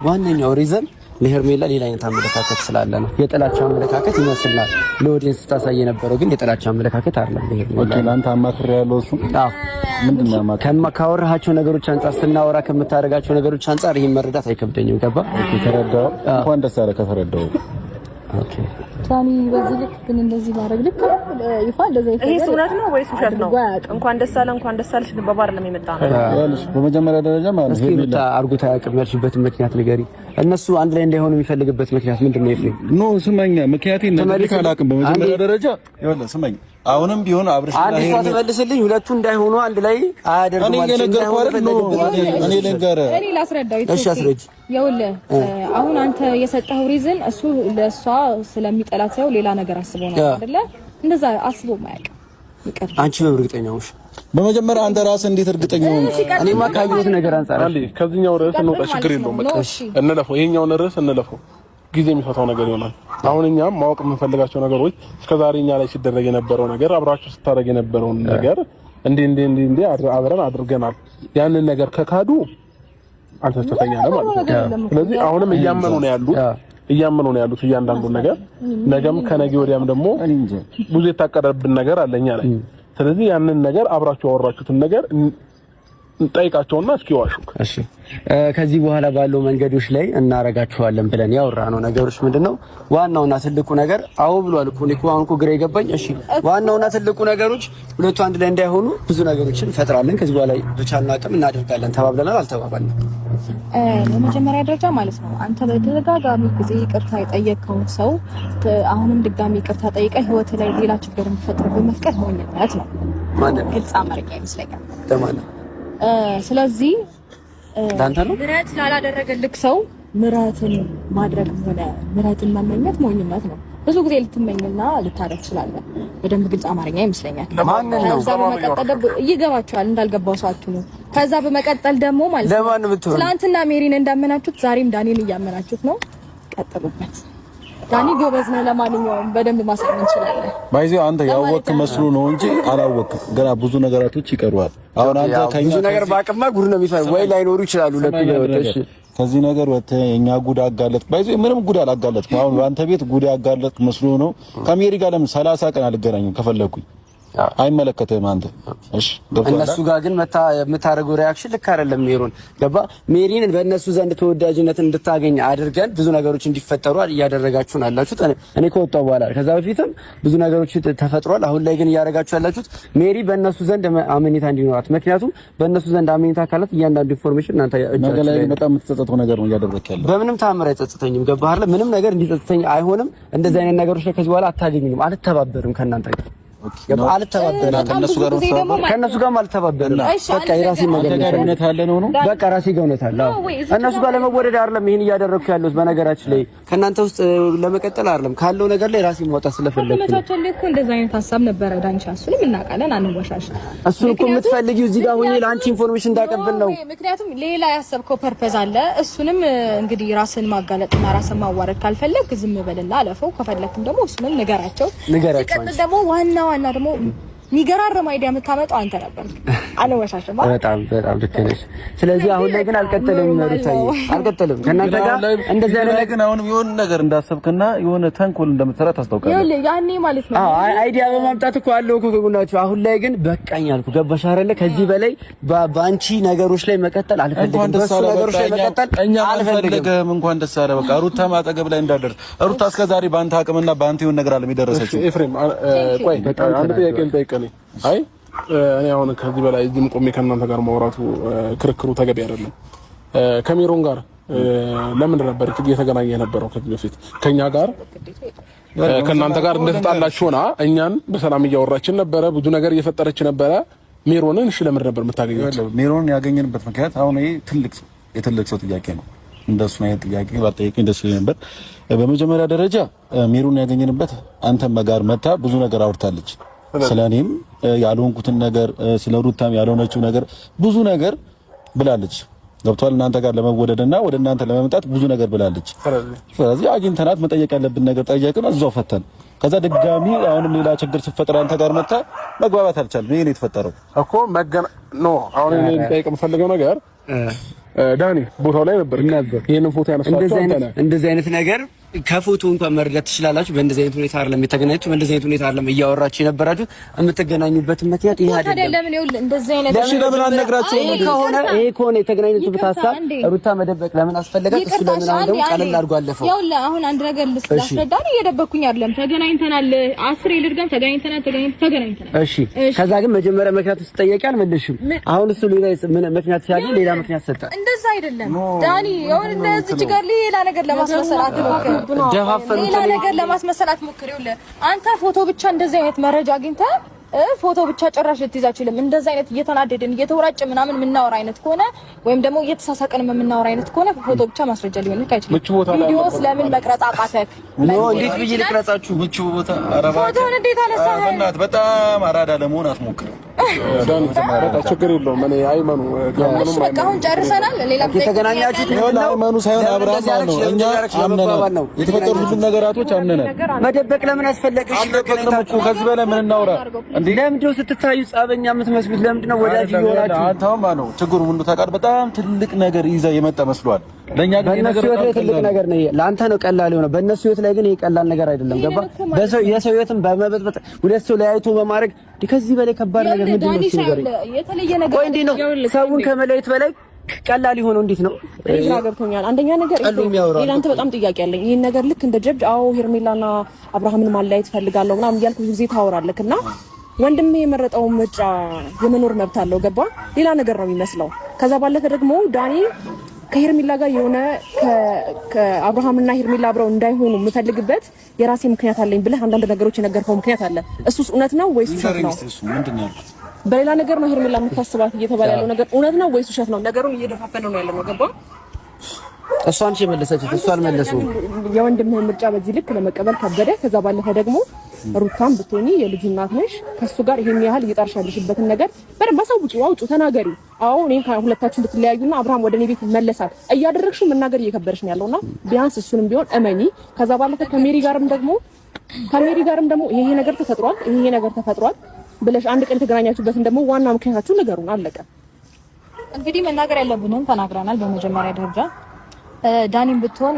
ዋነኛው ሪዝን ለሄርሜላ ሌላ አይነት አመለካከት ስላለ ነው። የጥላቻ አመለካከት ይመስላል ለኦዲየንስ ስታሳይ የነበረው ግን የጥላቻ አመለካከት አይደለም። ለሄርሜላ ኦኬ ላንተ አማክር ያለው እሱ ምንድነው አማክር ካወራሃቸው ነገሮች አንፃር ስናወራ ከምታረጋቸው ነገሮች አንፃር ይሄን መረዳት አይከብደኝም። ገባ? ኦኬ ተረዳው። እንኳን ደስ አለ ከተረዳው። ኦኬ ታኒ በዚህ ልክ ግን እንደዚህ ማድረግ ልክ ይፋ እንደዚህ ይሄ ሱረት ነው ወይስ ውሸት ነው? እንኳን ደስ አለሽ ግን በባር ነው የመጣ ነው ያለሽ። በመጀመሪያ ደረጃ ማለት ነው ሄርሜላ አርጉታ ያቀበልሽበት ምክንያት ንገሪ። እነሱ አንድ ላይ እንዳይሆኑ የሚፈልግበት ምክንያት ምንድነው? ኤፍሬም ኖ ስመኛ ምክንያቴን ነገር አላውቅም። በመጀመሪያ ደረጃ ይኸውልህ ስመኝ አሁንም ቢሆን አብርሽ አንድ ሰው ተመልስልኝ። ሁለቱ እንዳይሆኑ አንድ ላይ አያደርጉም ማለት ነው። እኔ ልንገርህ እኔ ላስረዳው። እሺ አስረጅ። ይኸውልህ አሁን አንተ የሰጠኸው ሪዝን እሱ ለሷ ስለሚጠላት ሳይሆን ሌላ ነገር አስቦ ነው አይደለ? እንደዛ አስቦ ማያውቅ ይቀር። አንቺ በእርግጠኛ ነሽ? በመጀመሪያ አንተ ራስህ እንዴት እርግጠኛ ነህ? እኔማ ካየሁት ነገር አንፃር አለ። ከዚህኛው ርዕስ እንውጣ፣ ችግር የለውም። በቃ እንለፈው፣ ይሄኛውን ርዕስ እንለፈው። ጊዜ የሚፈታው ነገር ይሆናል። አሁን እኛም ማወቅ የምንፈልጋቸው ነገሮች እስከዛሬ እኛ ላይ ሲደረግ የነበረው ነገር አብራችሁ ስታደርግ የነበረውን ነገር እንዴ አብረን አድርገናል። ያንን ነገር ከካዱ አንተ ተፈተኛ ነው ማለት ነው። ስለዚህ አሁንም እያመኑ ነው ያሉት እያንዳንዱን ነገር። ነገም ከነገ ወዲያም ደግሞ ብዙ የታቀደብን ነገር አለኛ ላይ። ስለዚህ ያንን ነገር አብራችሁ ያወራችሁትን ነገር ጠይቃቸውና እስኪዋሹ። እሺ ከዚህ በኋላ ባለው መንገዶች ላይ እናረጋችኋለን ብለን ያወራነው ነገሮች ምንድነው? ዋናውና ትልቁ ነገር አው ብሏል እኮ እኔ አሁን እኮ ግራ የገባኝ። እሺ ዋናውና ትልቁ ነገሮች ሁለቱ አንድ ላይ እንዳይሆኑ ብዙ ነገሮችን ፈጥራለን። ከዚህ በኋላ ብቻና አቅም እናደርጋለን ተባብለናል። አልተባባልንም? በመጀመሪያ ደረጃ ማለት ነው አንተ በተደጋጋሚ ጊዜ ይቅርታ የጠየቀው ሰው አሁንም ድጋሚ ይቅርታ ጠይቀ ህይወት ላይ ሌላ ችግር እንፈጥር በመፍቀድ ሞኝነት ነው ማለት ግልጽ አማርኛ ይመስለኛል ተማለ። ስለዚህ ዳንተ ነው ምሕረት ላላደረገልክ ሰው ምሕረትን ማድረግ ሆነ ምሕረትን መመኘት ሞኝነት ነው። ብዙ ጊዜ ልትመኝና ልታረግ ትችላለህ። በደንብ ግልጽ አማርኛ ይመስለኛል። ከዛ በመቀጠል ይገባችኋል እንዳልገባው ሰው አትሁኑ። ከዛ በመቀጠል ደግሞ ማለት ነው ትናንትና ሜሪን እንዳመናችሁት ዛሬም ዳኒን እያመናችሁት ነው። ቀጥሉበት። ዳኒ ጎበዝ ነው። ለማንኛውም በደንብ ማሳመን እንችላለን። ባይዘው አንተ ያወቅክ መስሎ ነው እንጂ አላወቅም። ገና ብዙ ነገራቶች ይቀርዋል። አሁን አንተ ከኛ ብዙ ነገር ባቅማ ጉድ ነው የሚፈው ወይ ላይኖሩ ይችላሉ። ለጥያቄሽ ከዚህ ነገር ወጥተህ የኛ ጉድ አጋለጥ። ባይዘው ምንም ጉድ አላጋለጥኩም። አሁን በአንተ ቤት ጉድ ያጋለጥክ መስሎ ነው። ከሜሪ ጋር ለምን 30 ቀን አልገናኝም ከፈለኩኝ አይመለከተም አንተ። እሺ እነሱ ጋር ግን የምታደርገው ሪአክሽን ልክ አይደለም። ሜሮን ገባ ሜሪን በእነሱ ዘንድ ተወዳጅነትን እንድታገኝ አድርገን ብዙ ነገሮች እንዲፈጠሩ እያደረጋችሁን አላችሁት። እኔ ከወጣሁ በኋላ ከዛ በፊትም ብዙ ነገሮች ተፈጥሯል። አሁን ላይ ግን እያደረጋችሁ ያላችሁት ሜሪ በእነሱ ዘንድ አመኔታ እንዲኖራት። ምክንያቱም በእነሱ ዘንድ አመኔታ ካላት እያንዳንዱ ኢንፎርሜሽን እናንተ እጃችሁ ላይ በጣም የምትጸጸተው ነገር ነው እያደረክ ያለው። በምንም ታምር አይጸጽተኝም። ገባህ አይደል? ምንም ነገር እንዲጸጽተኝ አይሆንም። እንደዚህ አይነት ነገሮች ላይ ከዚህ በኋላ አታገኙኝም። አልተባበርም ከእናንተ ጋር አልተባበረም። ከነሱ ጋር አልተባበረም። በቃ የራሴ ነገር ነው። በቃ ራሴ ጋር እውነት አለ። እነሱ ጋር ለመወደድ አይደለም ይሄን እያደረኩ ያለሁት። በነገራችን ላይ ከእናንተ ውስጥ ለመቀጠል አይደለም ካለው ነገር ላይ ራሴ ማውጣት ስለፈለኩ ነው። እኮ እንደዛ አይነት ሀሳብ ነበረ ዳንቻ። እሱንም እናውቃለን፣ አንወሻሽ። እሱን እኮ የምትፈልጊው እዚህ ጋር ሆኜ ለአንቺ ኢንፎርሜሽን እንዳቀብል ነው። ምክንያቱም ሌላ ያሰብከው ፐርፐዝ አለ። እሱንም እንግዲህ ራስን ማጋለጥና ራስን ማዋረድ ካልፈለግ ዝም በልና አለፈው። ከፈለክም ደግሞ እሱንም ንገራቸው። ሲቀጥል ደግሞ ዋና ደግሞ የሚገራርም አይዲያ የምታመጣው አንተ ነበር። አለወሻሽማ በጣም ልክ ነሽ። ስለዚህ አሁን ላይ ግን አልቀጥልም፣ ሩታዬ አልቀጥልም ከእናንተ ጋር እንደዚህ አይነት ግን አሁን የሆነ ነገር እንዳሰብክና የሆነ ተንኮል እንደምትሰራ ታስታውቃለህ። ያኔ ማለት ነው አይዲያ በማምጣት እኮ አለው እኮ ከጎናችሁ። አሁን ላይ ግን በቃኝ አልኩ። ገባሽ አይደለ? ከዚህ በላይ ባንቺ ነገሮች ላይ መቀጠል አልፈልግም። በሱ ነገሮች ላይ መቀጠል አልፈልግም። እንኳን ደስ አለ። በቃ ሩታ ማጠገብ ላይ እንዳደርስ ሩታ እስከዛሬ ባንተ አቅምና ባንተ የሆነ ነገር አለም የደረሰችው። ኤፍሬም ቆይ አንድ ጥያቄ ልጠይቅህ። አይ እኔ አሁን ከዚህ በላይ እዚህም ቆሜ ከእናንተ ጋር ማውራቱ ክርክሩ ተገቢ አይደለም። ከሜሮን ጋር ለምን ነበር እየተገናኘ የነበረው ከዚህ በፊት ከኛ ጋር ከእናንተ ጋር እንደተጣላችሁ ሆና እኛን በሰላም እያወራችን ነበረ፣ ብዙ ነገር እየፈጠረች ነበረ። ሜሮንን እሺ ለምን ነበር የምታገኙት? ሜሮንን ያገኘንበት ምክንያት አሁን ይሄ የትልቅ ሰው ጥያቄ ነው። እንደሱ አይነት ጥያቄ ባጠየቀኝ ደስ ይለኝ ነበር። በመጀመሪያ ደረጃ ሜሮንን ያገኘንበት አንተም ጋር መታ ብዙ ነገር አውርታለች። ስለኔም ያልሆንኩትን ነገር ስለ ሩታም ያልሆነችው ነገር ብዙ ነገር ብላለች። ገብቷል። እናንተ ጋር ለመወደድና ወደ እናንተ ለመምጣት ብዙ ነገር ብላለች። ስለዚህ አግኝተናት መጠየቅ ያለብን ነገር ጠየቅን፣ እዛው ፈተን። ከዛ ድጋሚ አሁንም ሌላ ችግር ሲፈጠር አንተ ጋር መጣ መግባባት አልቻልንም። ይሄ ነው የተፈጠረው እኮ አሁን እኔ ልጠይቅ የምፈልገው ነገር ዳኒ ቦታው ላይ ነበር። ይሄንን ፎቶ ያነሳችሁ አንተ ነህ። እንደዚህ አይነት ነገር ከፎቶ እንኳን መረዳት ትችላላችሁ። በእንደዚህ አይነት ሁኔታ አይደለም የተገናኛችሁ፣ በእንደዚህ አይነት ሁኔታ አይደለም እያወራችሁ የነበራችሁ። የምትገናኙበት ምክንያት ይሄ አይደለም። ለምን ይኸውልህ እንደዚህ አይነት ለምን አልነግራችሁም? ይሄ ከሆነ የተገናኙበት ሀሳብ ሩታ መደበቅ ለምን አስፈለጋት? እሱ ለምን አሁን ደግሞ ቀለል አድርጎ አለፈው። ይኸውልህ አሁን አንድ ነገር ልስላስረዳኝ፣ እየደበኩኝ አይደለም። ተገናኝተናል፣ 10 ልድገም፣ ተገናኝተናል። እሺ ከዛ ግን መጀመሪያ ምክንያቱ ስትጠየቂ አልመለስሽም። አሁን እሱ ሌላ ምክንያት ሲያገኝ ሌላ ምክንያት ሰጠ። እንደዛ አይደለም ዳኒ። ይኸውልህ እንደዚህ ጋር ሌላ ነገር ለማስመሰል አትሞክር። ሌላ ነገር ለማስመሰል አትሞክር። ይኸውልህ አንተ ፎቶ ብቻ እንደዚህ አይነት መረጃ አግኝተህ ፎቶ ብቻ ጭራሽ ልትይዛችሁ ለምን እንደዚህ አይነት እየተናደድን እየተወራጨ ምናምን የምናወራ አይነት ከሆነ ወይም ደግሞ እየተሳሳቀን የምናወራ አይነት ከሆነ ፎቶ ብቻ ማስረጃ ሊሆን አይችልም። ቪዲዮስ ለምን መቅረጽ አቃተክ? እንዴት ብዬ ልቅረጻችሁ? ምቹ ቦታ አረባ ፎቶን እንዴት አነሳህ? በጣም አራዳ ለመሆን አትሞክር። ችግር የለውም። እኔ አይመኑ ጋምኑም በቃ አሁን ጨርሰናል። ሌላ የተገናኛችሁት ነው አይመኑ ሳይሆን አብርሃም ነው። እኛ አምነናል። የተፈጠሩ ሁሉ ነገራቶች አምነናል። መደበቅ ለምን አስፈለገሽ? አልደበቅንም። ከዚህ በላይ ምን እናውራ? ለምንድነው ስትታዩ ጸበኛ የምትመስሉት? ለምንድነው ወዳጅ ይሆናችሁ? አንተማ ነው ችግሩ። ምን ታውቃለህ? በጣም ትልቅ ነገር ይዛ የመጣ መስሏል። ለኛ ግን ይሄ ነገር ትልቅ ነገር ነው። ለአንተ ነው ቀላል የሆነው፣ በእነሱ ህይወት ላይ ግን ይሄ ቀላል ነገር አይደለም። ገባ? የሰው ህይወትን በመበጥበጥ ሁለት ሰው ለያይቶ በማድረግ ከዚህ በላይ ከባድ ነገር ምንድነው? የተለየ ነገር ቆይ እንዴት ነው ሰውን ከመለየት በላይ ቀላል የሆነው? እንዴት ነው? ግራ ገብቶኛል። አንደኛ ነገር ለአንተ በጣም ጥያቄ አለኝ። ይሄን ነገር ልክ እንደ ጀብድ ሄርሜላና አብርሃምን ማለያየት ፈልጋለሁ ምናምን እያልኩ ጊዜ ታወራለክና ወንድሜ የመረጠው ምርጫ የመኖር መብት አለው። ገባ? ሌላ ነገር ነው የሚመስለው። ከዛ ባለፈ ደግሞ ዳኒ ከሄርሜላ ጋር የሆነ ከአብርሃምና ሄርሜላ አብረው እንዳይሆኑ የምፈልግበት የራሴ ምክንያት አለኝ ብለህ አንዳንድ ነገሮች የነገርከው ምክንያት አለ። እሱስ እውነት ነው ወይስ ውሸት ነው? በሌላ ነገር ነው ሄርሜላ የምታስባት እየተባለ ያለው ነገር እውነት ነው ወይስ ውሸት ነው? ነገሩን እየደፋፈነው ነው ያለው። ገባ? እሷን የመለሰችው እሷ አልመለሰውም። የወንድምህን ምርጫ በዚህ ልክ ለመቀበል ከበደ። ከዛ ባለፈ ደግሞ ሩታም ብትሆኚ የልጅ እናት ነሽ። ከሱ ጋር ይሄን ያህል እየጣርሻለሽበትን ነገር በደንብ አሳውጪው፣ አውጪው፣ ተናገሪ። አዎ እኔን ከሁለታችሁ እንድትለያዩና አብርሃም ወደ እኔ ቤት ይመለሳል እያደረግሽው መናገር እየከበደሽ ነው ያለውና ቢያንስ እሱንም ቢሆን እመኒ። ከዛ ባለፈ ከሜሪ ጋርም ደግሞ ይሄ ነገር ተፈጥሯል ብለሽ አንድ ቀን የተገናኛችሁበትን ደግሞ ዋና ምክንያታችሁ ንገሩን። አለቀ። እንግዲህ መናገር ያለብንም ተናግረናል። በመጀመሪያ ደረጃ ዳኒም ብትሆን